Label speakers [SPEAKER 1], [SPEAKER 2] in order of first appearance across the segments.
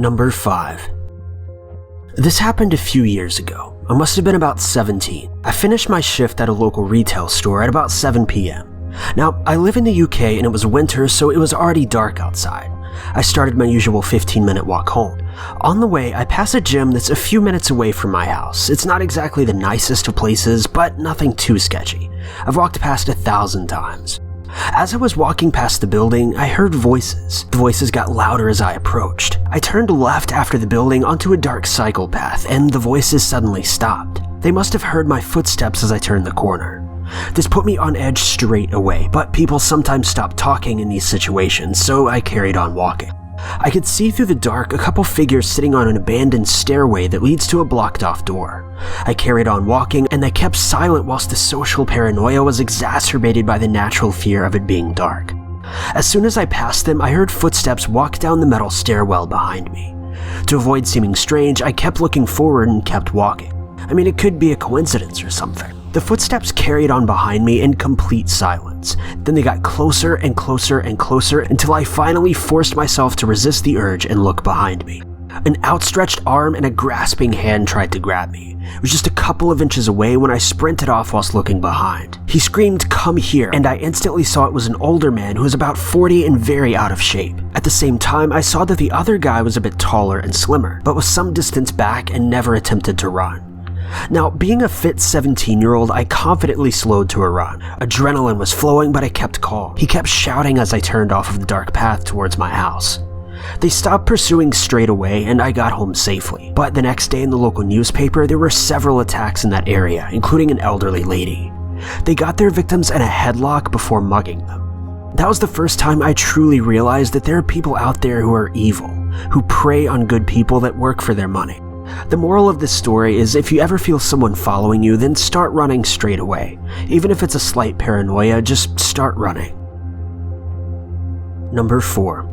[SPEAKER 1] Number 5. This happened a few years ago. I must have been about 17. I finished my shift at a local retail store at about 7 p.m. Now, I live in the UK and it was winter, so it was already dark outside. I started my usual 15-minute walk home. On the way, I pass a gym that's a few minutes away from my house. It's not exactly the nicest of places, but nothing too sketchy. I've walked past 1,000 times. As I was walking past the building, I heard voices. The voices got louder as I approached. I turned left after the building onto a dark cycle path, and the voices suddenly stopped. They must have heard my footsteps as I turned the corner. This put me on edge straight away, but people sometimes stop talking in these situations, so I carried on walking. I could see through the dark a couple figures sitting on an abandoned stairway that leads to a blocked-off door. I carried on walking, and they kept silent whilst the social paranoia was exacerbated by the natural fear of it being dark. As soon as I passed them, I heard footsteps walk down the metal stairwell behind me. To avoid seeming strange, I kept looking forward and kept walking. I mean, it could be a coincidence or something. The footsteps carried on behind me in complete silence. Then they got closer and closer and closer until I finally forced myself to resist the urge and look behind me. An outstretched arm and a grasping hand tried to grab me. It was just a couple of inches away when I sprinted off whilst looking behind. He screamed, "Come here," and I instantly saw it was an older man who was about 40 and very out of shape. At the same time, I saw that the other guy was a bit taller and slimmer, but was some distance back and never attempted to run. Now, being a fit 17-year-old, I confidently slowed to a run. Adrenaline was flowing, but I kept calm. He kept shouting as I turned off of the dark path towards my house. They stopped pursuing straight away, and I got home safely. But the next day in the local newspaper, there were several attacks in that area, including an elderly lady. They got their victims in a headlock before mugging them. That was the first time I truly realized that there are people out there who are evil, who prey on good people that work for their money. The moral of this story is if you ever feel someone following you, then start running straight away. Even if it's a slight paranoia, just start running. Number 4.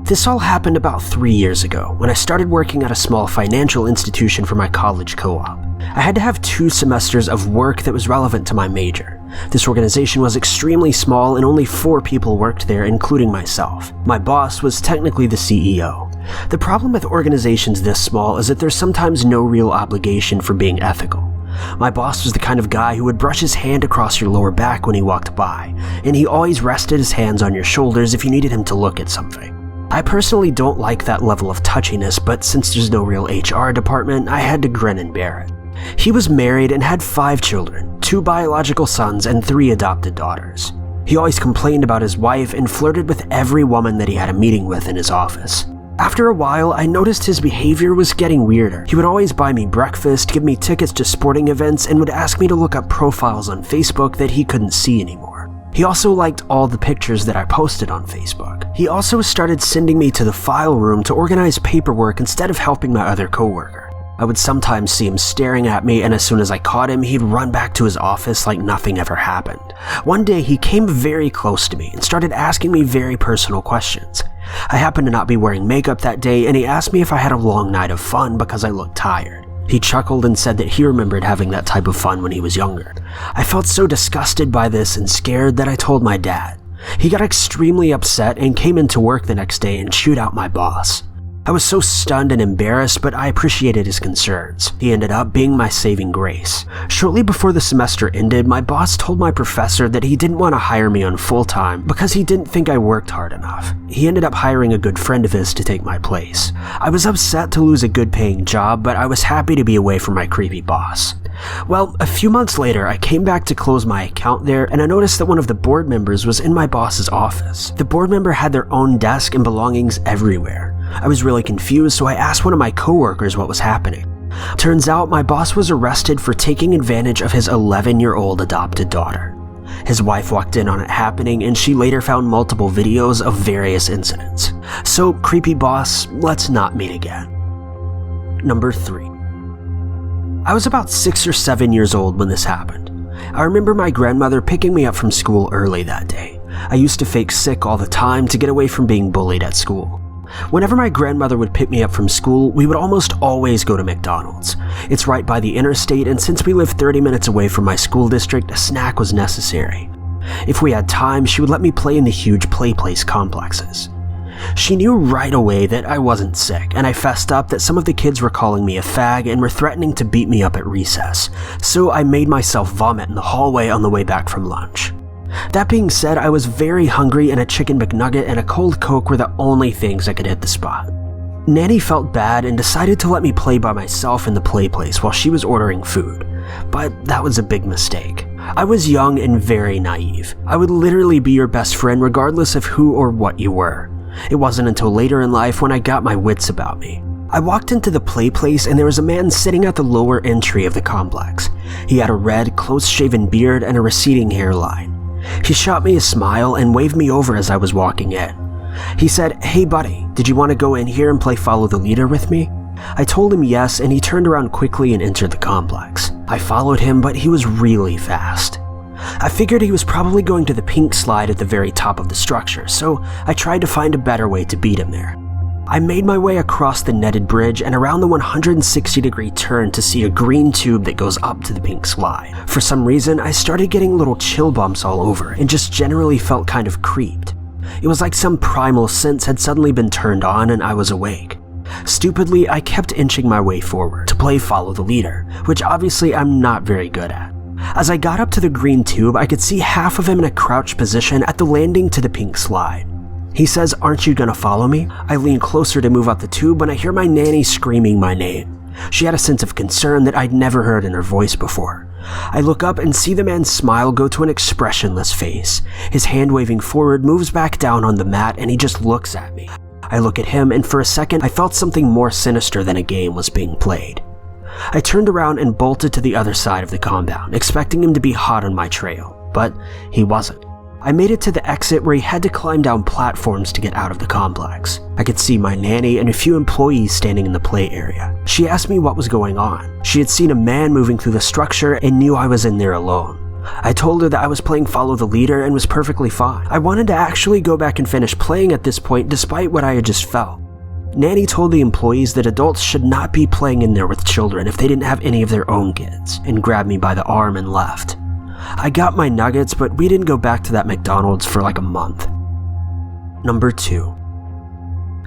[SPEAKER 1] This all happened about 3 years ago, when I started working at a small financial institution for my college co-op. I had to have 2 semesters of work that was relevant to my major. This organization was extremely small and only 4 people worked there, including myself. My boss was technically the CEO. The problem with organizations this small is that there's sometimes no real obligation for being ethical. My boss was the kind of guy who would brush his hand across your lower back when he walked by, and he always rested his hands on your shoulders if you needed him to look at something. I personally don't like that level of touchiness, but since there's no real HR department, I had to grin and bear it. He was married and had 5 children, 2 biological sons and 3 adopted daughters. He always complained about his wife and flirted with every woman that he had a meeting with in his office. After a while, I noticed his behavior was getting weirder. He would always buy me breakfast, give me tickets to sporting events, and would ask me to look up profiles on Facebook that he couldn't see anymore. He also liked all the pictures that I posted on Facebook. He also started sending me to the file room to organize paperwork instead of helping my other coworker. I would sometimes see him staring at me, and as soon as I caught him, he'd run back to his office like nothing ever happened. One day, he came very close to me and started asking me very personal questions. I happened to not be wearing makeup that day, and he asked me if I had a long night of fun because I looked tired. He chuckled and said that he remembered having that type of fun when he was younger. I felt so disgusted by this and scared that I told my dad. He got extremely upset and came into work the next day and chewed out my boss. I was so stunned and embarrassed, but I appreciated his concerns. He ended up being my saving grace. Shortly before the semester ended, my boss told my professor that he didn't want to hire me on full-time because he didn't think I worked hard enough. He ended up hiring a good friend of his to take my place. I was upset to lose a good-paying job, but I was happy to be away from my creepy boss. Well, a few months later, I came back to close my account there, and I noticed that one of the board members was in my boss's office. The board member had their own desk and belongings everywhere. I was really confused, so I asked one of my coworkers what was happening. Turns out my boss was arrested for taking advantage of his 11-year-old adopted daughter. His wife walked in on it happening, and she later found multiple videos of various incidents. So, creepy boss, let's not meet again. Number 3. I was about 6 or 7 years old when this happened. I remember my grandmother picking me up from school early that day. I used to fake sick all the time to get away from being bullied at school. Whenever my grandmother would pick me up from school, we would almost always go to McDonald's. It's right by the interstate, and since we lived 30 minutes away from my school district, a snack was necessary. If we had time, she would let me play in the huge play place complexes. She knew right away that I wasn't sick, and I fessed up that some of the kids were calling me a fag and were threatening to beat me up at recess, so I made myself vomit in the hallway on the way back from lunch. That being said, I was very hungry and a chicken McNugget and a cold Coke were the only things I could hit the spot. Nanny felt bad and decided to let me play by myself in the play place while she was ordering food, but that was a big mistake. I was young and very naive. I would literally be your best friend regardless of who or what you were. It wasn't until later in life when I got my wits about me. I walked into the play place and there was a man sitting at the lower entry of the complex. He had a red, close-shaven beard and a receding hairline. He shot me a smile and waved me over as I was walking in. He said, "Hey buddy, did you want to go in here and play follow the leader with me?" I told him yes, and he turned around quickly and entered the complex. I followed him, but he was really fast. I figured he was probably going to the pink slide at the very top of the structure, so I tried to find a better way to beat him there. I made my way across the netted bridge and around the 160-degree turn to see a green tube that goes up to the pink slide. For some reason, I started getting little chill bumps all over and just generally felt kind of creeped. It was like some primal sense had suddenly been turned on and I was awake. Stupidly, I kept inching my way forward to play follow the leader, which obviously I'm not very good at. As I got up to the green tube, I could see half of him in a crouched position at the landing to the pink slide. He says, "Aren't you gonna follow me?" I lean closer to move up the tube when I hear my nanny screaming my name. She had a sense of concern that I'd never heard in her voice before. I look up and see the man's smile go to an expressionless face. His hand waving forward moves back down on the mat and he just looks at me. I look at him and for a second I felt something more sinister than a game was being played. I turned around and bolted to the other side of the compound, expecting him to be hot on my trail, but he wasn't. I made it to the exit where he had to climb down platforms to get out of the complex. I could see my nanny and a few employees standing in the play area. She asked me what was going on. She had seen a man moving through the structure and knew I was in there alone. I told her that I was playing follow the leader and was perfectly fine. I wanted to actually go back and finish playing at this point despite what I had just felt. Nanny told the employees that adults should not be playing in there with children if they didn't have any of their own kids, and grabbed me by the arm and left. I got my nuggets, but we didn't go back to that McDonald's for like a month. Number 2.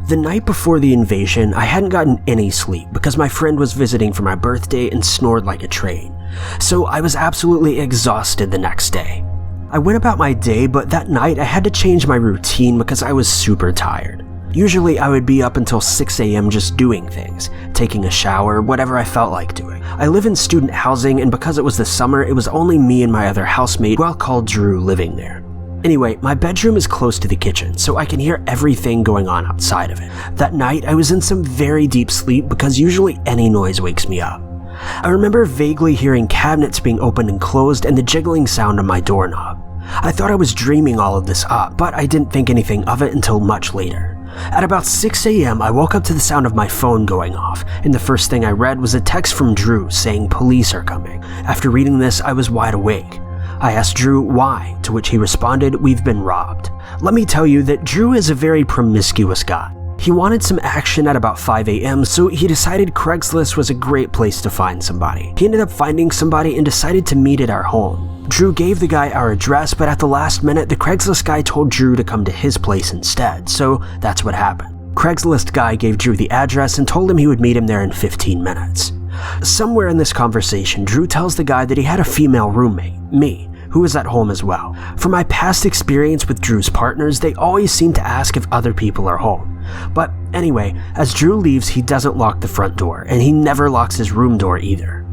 [SPEAKER 1] The night before the invasion, I hadn't gotten any sleep because my friend was visiting for my birthday and snored like a train, so I was absolutely exhausted the next day. I went about my day, but that night I had to change my routine because I was super tired. Usually I would be up until 6 a.m. just doing things, taking a shower, whatever I felt like doing. I live in student housing and because it was the summer, it was only me and my other housemate, who I'll call Drew, living there. Anyway, my bedroom is close to the kitchen, so I can hear everything going on outside of it. That night, I was in some very deep sleep because usually any noise wakes me up. I remember vaguely hearing cabinets being opened and closed and the jiggling sound on my doorknob. I thought I was dreaming all of this up, but I didn't think anything of it until much later. At about 6 a.m., I woke up to the sound of my phone going off, and the first thing I read was a text from Drew saying police are coming. After reading this, I was wide awake. I asked Drew why, to which he responded, "We've been robbed." Let me tell you that Drew is a very promiscuous guy. He wanted some action at about 5 a.m., so he decided Craigslist was a great place to find somebody. He ended up finding somebody and decided to meet at our home. Drew gave the guy our address, but at the last minute, the Craigslist guy told Drew to come to his place instead, so that's what happened. Craigslist guy gave Drew the address and told him he would meet him there in 15 minutes. Somewhere in this conversation, Drew tells the guy that he had a female roommate, me, who was at home as well. From my past experience with Drew's partners, they always seem to ask if other people are home. But anyway, as Drew leaves, he doesn't lock the front door, and he never locks his room door either.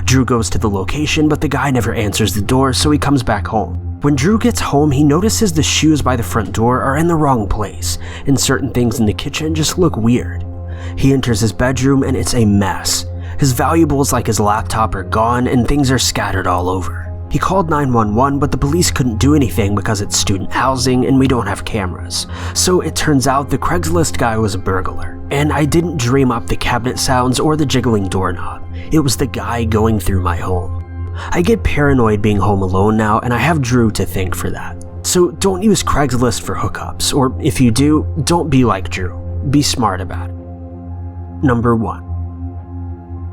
[SPEAKER 1] Drew goes to the location, but the guy never answers the door, so he comes back home. When Drew gets home, he notices the shoes by the front door are in the wrong place, and certain things in the kitchen just look weird. He enters his bedroom, and it's a mess. His valuables like his laptop are gone, and things are scattered all over. He called 911, but the police couldn't do anything because it's student housing and we don't have cameras. So it turns out the Craigslist guy was a burglar. And I didn't dream up the cabinet sounds or the jiggling doorknob. It was the guy going through my home. I get paranoid being home alone now, and I have Drew to thank for that. So don't use Craigslist for hookups, or if you do, don't be like Drew. Be smart about it. Number 1.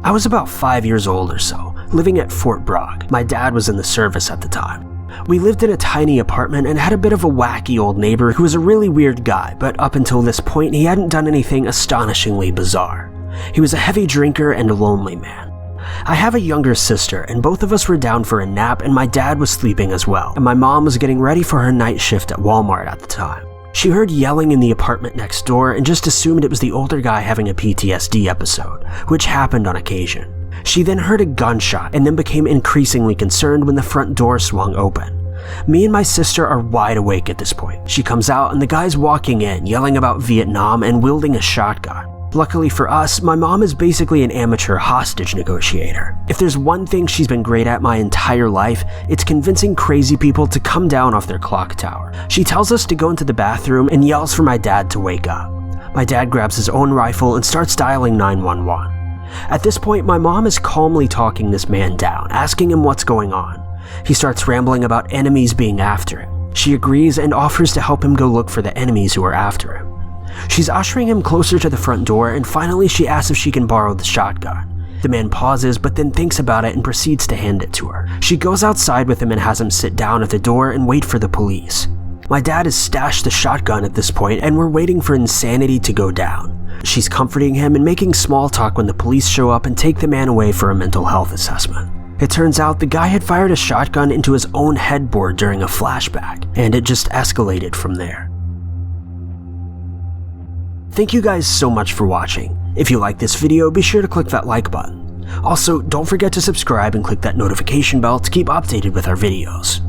[SPEAKER 1] I was about 5 years old or so, living at Fort Bragg. My dad was in the service at the time. We lived in a tiny apartment and had a bit of a wacky old neighbor who was a really weird guy, but up until this point he hadn't done anything astonishingly bizarre. He was a heavy drinker and a lonely man. I have a younger sister, and both of us were down for a nap, and my dad was sleeping as well, and my mom was getting ready for her night shift at Walmart at the time. She heard yelling in the apartment next door and just assumed it was the older guy having a PTSD episode, which happened on occasion. She then heard a gunshot and then became increasingly concerned when the front door swung open. Me and my sister are wide awake at this point. She comes out and the guy's walking in, yelling about Vietnam and wielding a shotgun. Luckily for us, my mom is basically an amateur hostage negotiator. If there's one thing she's been great at my entire life, it's convincing crazy people to come down off their clock tower. She tells us to go into the bathroom and yells for my dad to wake up. My dad grabs his own rifle and starts dialing 911. At this point, my mom is calmly talking this man down, asking him what's going on. He starts rambling about enemies being after him. She agrees and offers to help him go look for the enemies who are after him. She's ushering him closer to the front door, and finally she asks if she can borrow the shotgun. The man pauses, but then thinks about it and proceeds to hand it to her. She goes outside with him and has him sit down at the door and wait for the police. My dad has stashed the shotgun at this point, and we're waiting for insanity to go down. She's comforting him and making small talk when the police show up and take the man away for a mental health assessment. It turns out the guy had fired a shotgun into his own headboard during a flashback, and it just escalated from there. Thank you guys so much for watching. If you like this video, be sure to click that like button. Also, don't forget to subscribe and click that notification bell to keep updated with our videos.